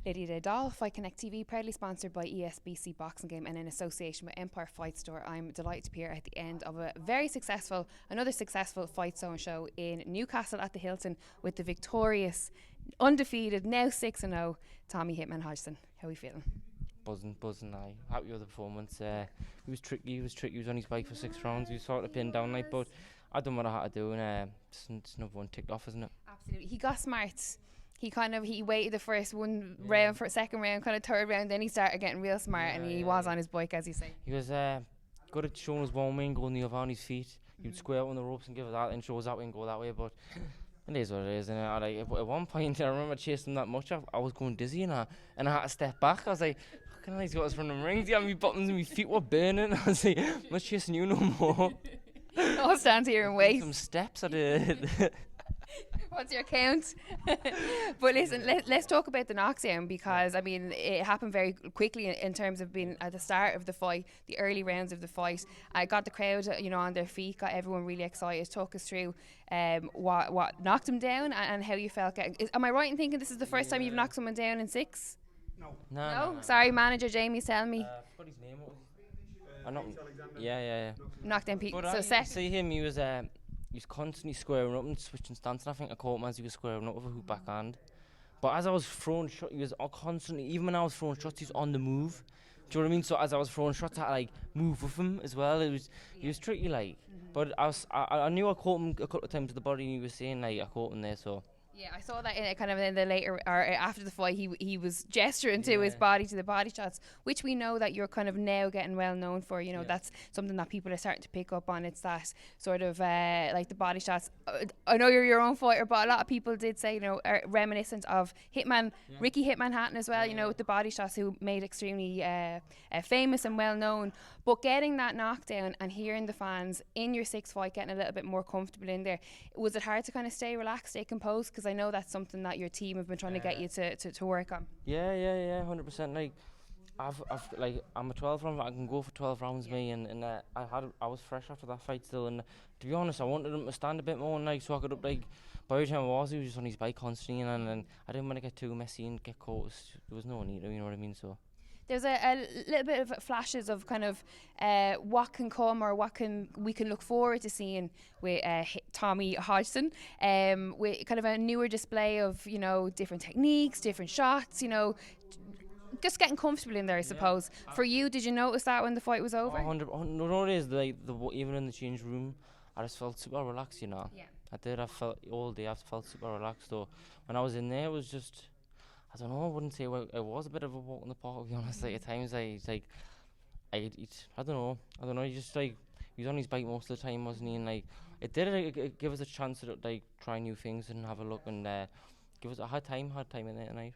Lydia the Doll, Fight Connect TV, proudly sponsored by ESBC Boxing Game and in association with Empire Fight Store. I'm delighted to be here at the end of another successful Fightzone show in Newcastle at the Hilton with the victorious, undefeated, now 6-0, Tommy Hitman Hodgson. How are we feeling? Buzzing. I happy with the performance. He was tricky. He was on his bike for 6 rounds. He was sort of pinned down, like, but I done what I had to do, and it's another one ticked off, isn't it? Absolutely. He got smart. He waited the first round for second round, kind of third round, then he started getting real smart, and he was on his bike, as you say. He was good at showing us one way and going the other on his feet. He'd square out on the ropes and give it that, and show us that way and go that way. But it is what it is. And at one point, I remember chasing him that much. I was going dizzy, and I had to step back. I was like, "Fucking hell, he's got us from the rings. Yeah, my buttons and my feet were burning." I was like, "I'm not chasing you no more." I'll stand here and wait. Some steps I did. What's your count? But listen, let's talk about the knockdown, because I mean it happened very quickly in terms of being at the start of the fight, the early rounds of the fight. I got the crowd, on their feet, got everyone really excited. Talk us through what knocked him down and how you felt. Am I right in thinking this is the first time you've knocked someone down in 6? No. Sorry, manager Jamie's telling me. What his name was? Yeah. Knocked down Pete. But So second. see him, he was constantly squaring up and switching stance, and I think I caught him as he was squaring up with a hook backhand. But as I was throwing shots, he was constantly, even when I was throwing shots, he was on the move. Do you know what I mean? So as I was throwing shots, I had to move with him as well. He was tricky, But I knew I caught him a couple of times to the body, and he was saying I caught him there, so. Yeah, I saw that in the later or after the fight. He was gesturing to his body, to the body shots, which we know that you're kind of now getting well known for. That's something that people are starting to pick up on. It's that sort of like the body shots. I know you're your own fighter, but a lot of people did say are reminiscent of Hitman, Ricky Hitman Hatton as well. With the body shots, who made extremely famous and well known. But getting that knockdown and hearing the fans in your 6th fight getting a little bit more comfortable in there, was it hard to kind of stay relaxed, stay composed? Because I know that's something that your team have been trying to get you to work on. Yeah, 100%. I'm a 12 round. I can go for 12 rounds, and I was fresh after that fight still. And to be honest, I wanted him to stand a bit more, and so I could by the time he was just on his bike constantly, and I didn't want to get too messy and get caught. There was no need, you know what I mean? So. There's a little bit of flashes of kind of what can come, or we can look forward to seeing with Tommy Hodgson, with kind of a newer display of different techniques, different shots, just getting comfortable in there, I suppose. For you, did you notice that when the fight was over? 100%. No, it is even in the change room, I just felt super relaxed, Yeah. I did. I felt all day. I felt super relaxed. So when I was in there, it was just. I don't know, I wouldn't say it was a bit of a walk in the park, to be honest. At times, I don't know, he just he was on his bike most of the time, wasn't he? And it did give us a chance to try new things and have a look, and give us a hard time in there tonight.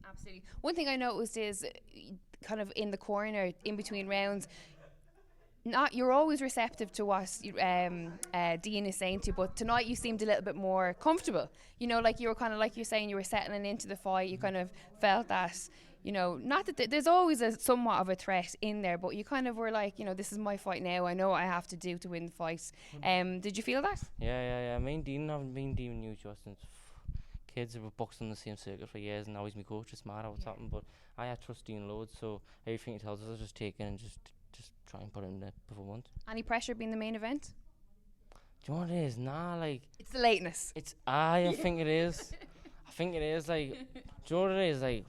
Absolutely. One thing I noticed is kind of in the corner, in between rounds, you're always receptive to what Dean is saying to you, but tonight you seemed a little bit more comfortable. Like you were kind of, like you're saying, you were settling into the fight. You kind of felt that, not that there's always a somewhat of a threat in there, but you kind of were like, this is my fight now. I know what I have to do to win the fight. Did you feel that? Yeah. Me and Dean haven't been Dean New since kids have boxed on the same circuit for years, and now he's my coach. It's mad how it's happened, but I trust Dean loads, so everything he tells us I just take in and just try and put in the performance. Any pressure being the main event? Do you know what it is? Nah, it's the lateness. I think it is. Do you know what it is? I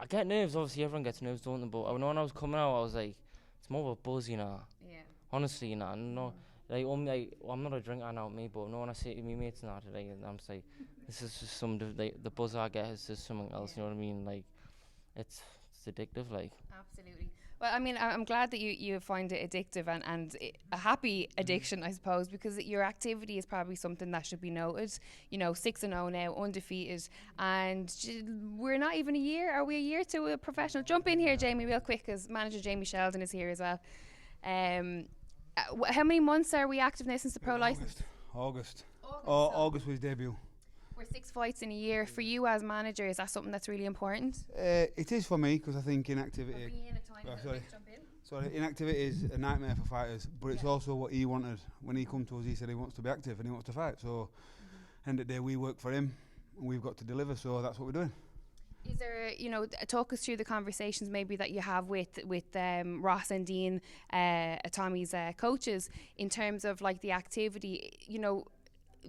get nerves. Obviously, everyone gets nerves, don't they? But when I was coming out, I was like, it's more of a buzz, Yeah. Honestly, no. I'm not a drinker now, me, but no, when I say to me mates now today, and I'm just like, this is just the buzz I get is just something else. You know what I mean? It's addictive, Absolutely. Well, I mean, I'm glad that you find it addictive and a happy addiction, I suppose, because your activity is probably something that should be noted. 6-0 now, undefeated, and we're not even a year. Are we a year to a professional? Jump in here, Jamie, real quick, because manager Jamie Sheldon is here as well. How many months are we active now since the pro license? August. August was debut. We're 6 fights in a year. For you as manager, is that something that's really important? It is for me, because I think inactivity. Inactivity is a nightmare for fighters, but it's also what he wanted when he come to us. He said he wants to be active and he wants to fight. So, end of the day, we work for him, and we've got to deliver. So that's what we're doing. Is there, talk us through the conversations maybe that you have with Ross and Dean, Tommy's coaches, in terms of like the activity.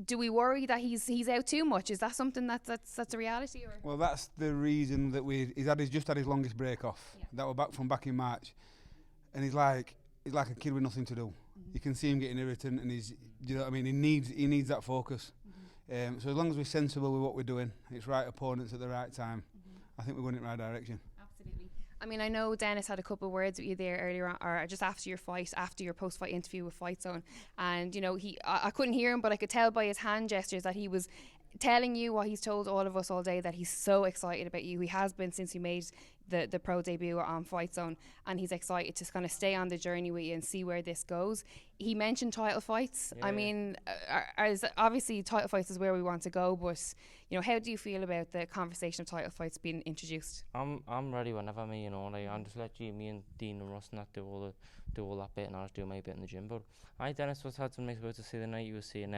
Do we worry that he's out too much? Is that something that's a reality? Or? Well, that's the reason that he's just had his longest break off. Yeah. That were back in March, and he's like a kid with nothing to do. Mm-hmm. You can see him getting irritant, and you know what I mean. He needs that focus. Mm-hmm. So as long as we're sensible with what we're doing, it's right opponents at the right time. I think we're going in the right direction. Absolutely. I mean, I know Dennis had a couple of words with you there earlier on, or just after your fight, after your post-fight interview with Fightzone, and I couldn't hear him, but I could tell by his hand gestures that he was telling you what he's told all of us all day, that he's so excited about you. He has been since he made the pro debut on Fightzone, and he's excited to kind of stay on the journey with you and see where this goes. He mentioned title fights. Yeah. I mean, obviously title fights is where we want to go, but how do you feel about the conversation of title fights being introduced? I'm ready whenever I'm just let me and Dean and Ross and that do all that bit, and I'll just do my bit in the gym. But Dennis was had some nice words to say the night. You were saying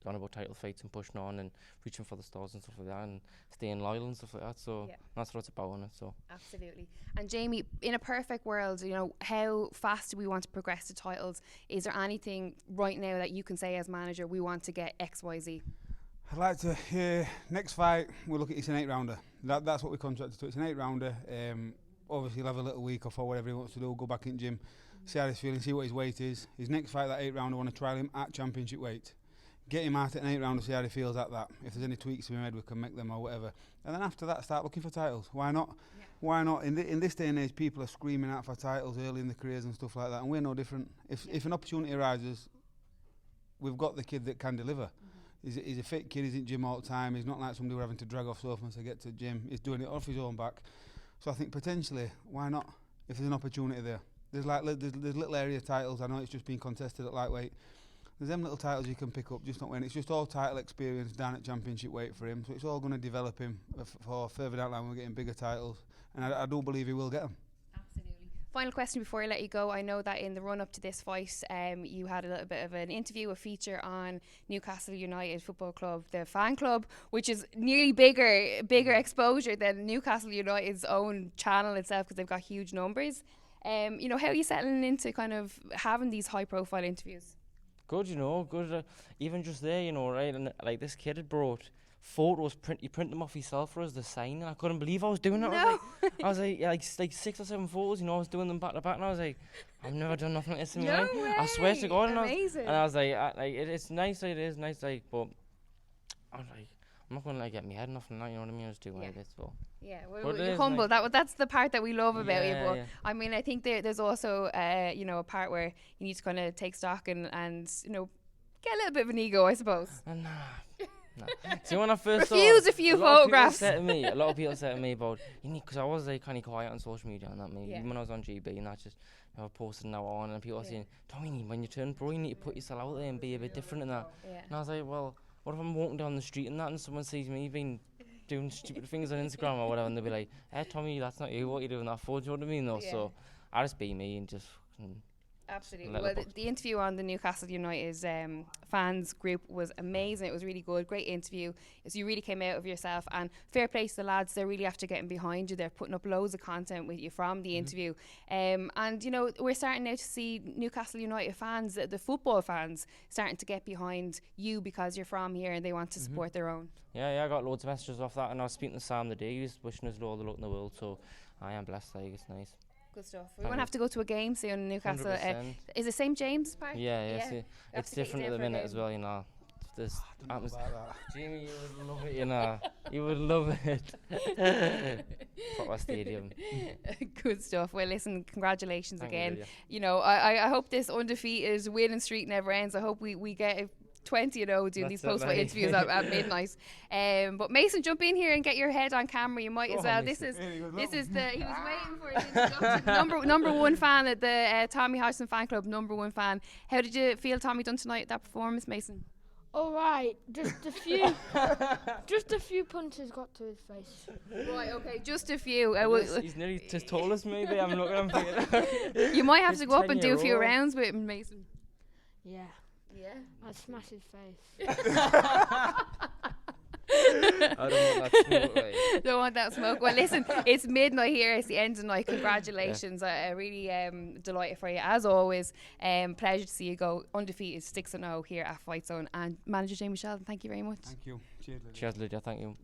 on about title fights and pushing on and reaching for the stars and stuff like that, and staying loyal and stuff like that. So that's what it's about, isn't it? So absolutely. And Jamie, in a perfect world, how fast do we want to progress to titles? Is there anything right now that you can say as manager, we want to get XYZ? I'd like to next fight we'll look at, it's an 8-rounder. That's what we contracted to. It's an 8-rounder. Obviously he'll have a little week off or whatever he wants to do, go back in the gym, see how he's feeling, see what his weight is. His next fight, that 8-rounder, I want to trial him at championship weight. Get him out at an 8-rounder, see how he feels at that. If there's any tweaks to be made, we can make them or whatever. And then after that, start looking for titles. Why not? Yeah. Why not? In this day and age, people are screaming out for titles early in their careers and stuff like that, and we're no different. If an opportunity arises, we've got the kid that can deliver. Mm-hmm. He's a fit kid, he's in gym all the time, he's not like somebody we're having to drag off sofas to get to the gym. He's doing it off his own back. So I think potentially, why not? If there's an opportunity there. There's little area titles, I know it's just been contested at lightweight. There's them little titles you can pick up, just not when it's just all title experience down at championship weight for him. So it's all going to develop him for further down the line. We're getting bigger titles, and I do believe he will get them. Absolutely. Final question before I let you go. I know that in the run up to this fight, you had a little bit of an interview, a feature on Newcastle United Football Club, the fan club, which is nearly bigger exposure than Newcastle United's own channel itself, because they've got huge numbers. How are you settling into kind of having these high profile interviews? Good, good. Even just there, right? And like this kid had brought photos, he printed them off himself for us to sign, and I couldn't believe I was doing that. No. I was like 6 or 7 photos, I was doing them back to back, and I was like, I've never done nothing like this in my life. I swear to God. Amazing. And I was like, it's nice, it is nice, but I was like, I'm not going to get my head nothing, you know what I mean? I was doing like this, so. Yeah, you're humble. Nice. That's the part that we love about you. But I mean, I think there's also a part where you need to kind of take stock and get a little bit of an ego, I suppose. Nah. See, when I first refuse a few photographs. A lot of people said to me about, because I was kind of quiet on social media and that, even when I was on GB, and that's just, I posted now on, and people are saying, Tommy, when you turn pro, you need to put yourself out there and be a bit different and that. Yeah. And I was like, well, what if I'm walking down the street and that, and someone sees me being doing stupid things on Instagram or whatever, and they'll be like, hey Tommy, that's not you, what are you doing that for? Do you know what I mean? Though? Yeah. So I just be me and just absolutely. Well, the interview on the Newcastle United's fans group was amazing. It was really good, great interview. So you really came out of yourself, and fair play to the lads. They're really after getting behind you. They're putting up loads of content with you from the interview. And we're starting now to see Newcastle United fans, the football fans, starting to get behind you because you're from here and they want to support their own. Yeah, I got loads of messages off that, and I was speaking to Sam the day. He was wishing us all the luck in the world, so I am blessed. It's nice. Good stuff. We want to have to go to a game soon in Newcastle. Is it St James Park? Yeah. See, it's different at the minute as well, There's Jamie, you would love it, You would love it. Proper stadium. Good stuff. Well, listen, congratulations again. I hope this undefeated winning streak never ends. I hope we get 20-0 doing these post-fight interviews at midnight. But Mason, jump in here and get your head on camera. You might as well. Mason. He was waiting for his introduction. number one fan at the Tommy Hodgson fan club. Number one fan. How did you feel Tommy done tonight? That performance, Mason? All right, just a few punches got to his face. Right, okay, just a few. He's nearly as tall as me. I'm looking at him. You might have to go up and do a few rounds with him, Mason. Yeah. I'd smash his face. I don't want that smoke, right? Don't want that smoke. Well, listen, it's midnight here. It's the end of the night. Congratulations. I really delighted for you, as always. Pleasure to see you go undefeated 6-0 here at Fightzone. And manager Jamie Sheldon, thank you very much. Thank you. Cheers, Lydia. Cheers, Lydia. Thank you.